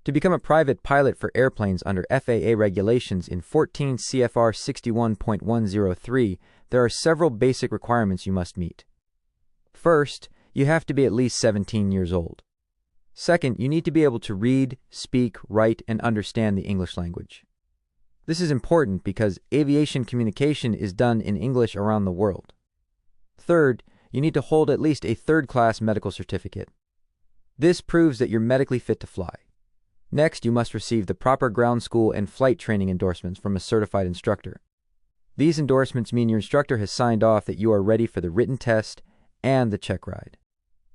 To become a private pilot for airplanes under FAA regulations in 14 CFR 61.103, there are several basic requirements you must meet. First, you have to be at least 17 years old. Second, you need to be able to read, speak, write, and understand the English language. This is important because aviation communication is done in English around the world. Third, you need to hold at least a third-class medical certificate. This proves that you're medically fit to fly. Next, you must receive the proper ground school and flight training endorsements from a certified instructor. These endorsements mean your instructor has signed off that you are ready for the written test and the check ride.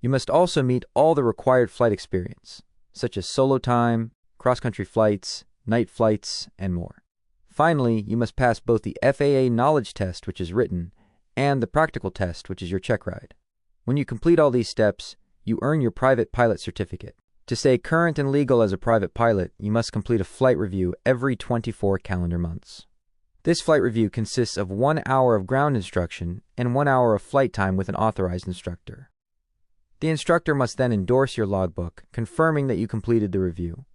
You must also meet all the required flight experience, such as solo time, cross-country flights, night flights, and more. Finally, you must pass both the FAA knowledge test, which is written, and the practical test, which is your check ride. When you complete all these steps, you earn your private pilot certificate. To stay current and legal as a private pilot, you must complete a flight review every 24 calendar months. This flight review consists of 1 hour of ground instruction and 1 hour of flight time with an authorized instructor. The instructor must then endorse your logbook, confirming that you completed the review.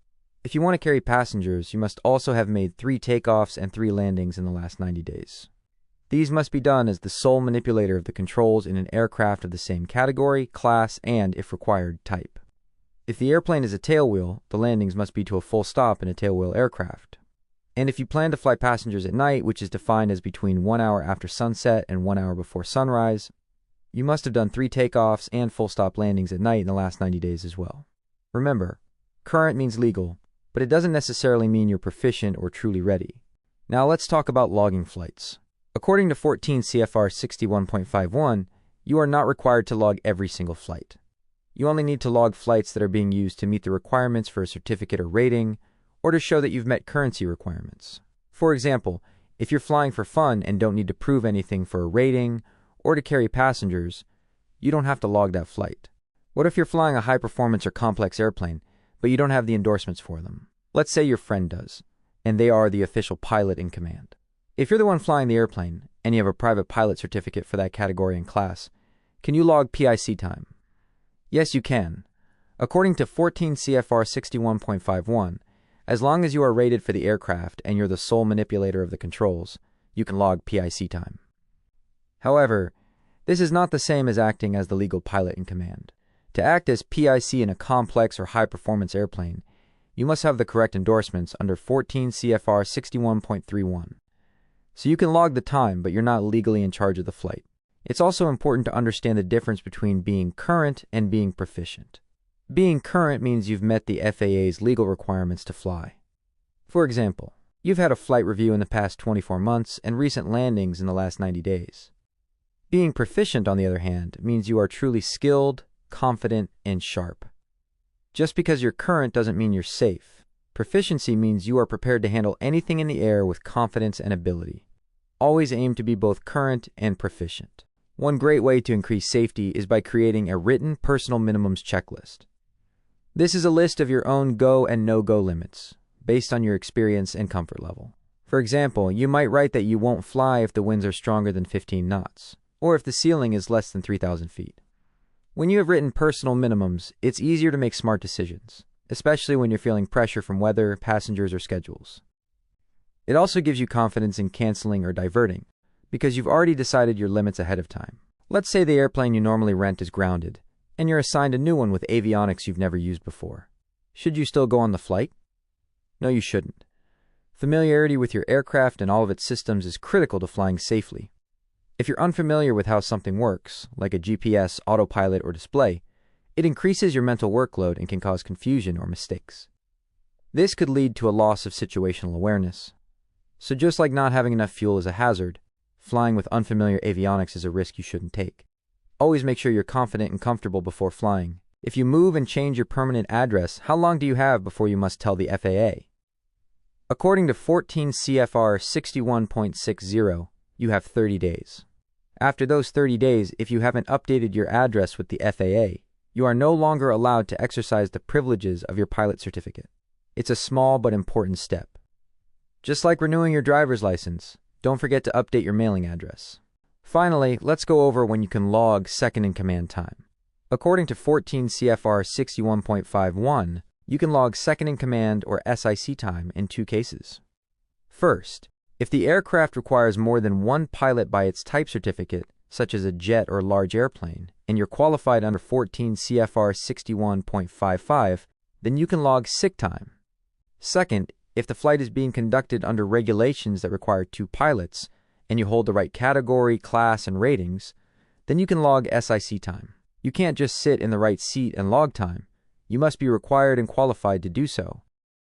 If you want to carry passengers, you must also have made 3 takeoffs and 3 landings in the last 90 days. These must be done as the sole manipulator of the controls in an aircraft of the same category, class, and, if required, type. If the airplane is a tailwheel, the landings must be to a full stop in a tailwheel aircraft. And if you plan to fly passengers at night, which is defined as between 1 hour after sunset and 1 hour before sunrise, you must have done 3 takeoffs and full stop landings at night in the last 90 days as well. Remember, current means legal, but it doesn't necessarily mean you're proficient or truly ready. Now let's talk about logging flights. According to 14 CFR 61.51, you are not required to log every single flight. You only need to log flights that are being used to meet the requirements for a certificate or rating, or to show that you've met currency requirements. For example, if you're flying for fun and don't need to prove anything for a rating or to carry passengers, you don't have to log that flight. What if you're flying a high-performance or complex airplane, but you don't have the endorsements for them? Let's say your friend does, and they are the official pilot in command. If you're the one flying the airplane, and you have a private pilot certificate for that category and class, can you log PIC time? Yes, you can. According to 14 CFR 61.51, as long as you are rated for the aircraft and you're the sole manipulator of the controls, you can log PIC time. However, this is not the same as acting as the legal pilot in command. To act as PIC in a complex or high-performance airplane, you must have the correct endorsements under 14 CFR 61.31. So you can log the time, but you're not legally in charge of the flight. It's also important to understand the difference between being current and being proficient. Being current means you've met the FAA's legal requirements to fly. For example, you've had a flight review in the past 24 months and recent landings in the last 90 days. Being proficient, on the other hand, means you are truly skilled, confident, and sharp. Just because you're current doesn't mean you're safe. Proficiency means you are prepared to handle anything in the air with confidence and ability. Always aim to be both current and proficient. One great way to increase safety is by creating a written personal minimums checklist. This is a list of your own go and no-go limits, based on your experience and comfort level. For example, you might write that you won't fly if the winds are stronger than 15 knots, or if the ceiling is less than 3,000 feet. When you have written personal minimums, it's easier to make smart decisions, especially when you're feeling pressure from weather, passengers, or schedules. It also gives you confidence in canceling or diverting, because you've already decided your limits ahead of time. Let's say the airplane you normally rent is grounded, and you're assigned a new one with avionics you've never used before. Should you still go on the flight? No, you shouldn't. Familiarity with your aircraft and all of its systems is critical to flying safely. If you're unfamiliar with how something works, like a GPS, autopilot, or display, it increases your mental workload and can cause confusion or mistakes. This could lead to a loss of situational awareness. So just like not having enough fuel is a hazard, flying with unfamiliar avionics is a risk you shouldn't take. Always make sure you're confident and comfortable before flying. If you move and change your permanent address, how long do you have before you must tell the FAA? According to 14 CFR 61.60, you have 30 days. After those 30 days, if you haven't updated your address with the FAA, you are no longer allowed to exercise the privileges of your pilot certificate. It's a small but important step. Just like renewing your driver's license, don't forget to update your mailing address. Finally, let's go over when you can log second-in-command time. According to 14 CFR 61.51, You can log second in command or SIC time in two cases. First, if the aircraft requires more than one pilot by its type certificate, such as a jet or large airplane, and you're qualified under 14 CFR 61.55, then you can log SIC time. Second, if the flight is being conducted under regulations that require two pilots, and you hold the right category, class, and ratings, then you can log SIC time. You can't just sit in the right seat and log time. You must be required and qualified to do so.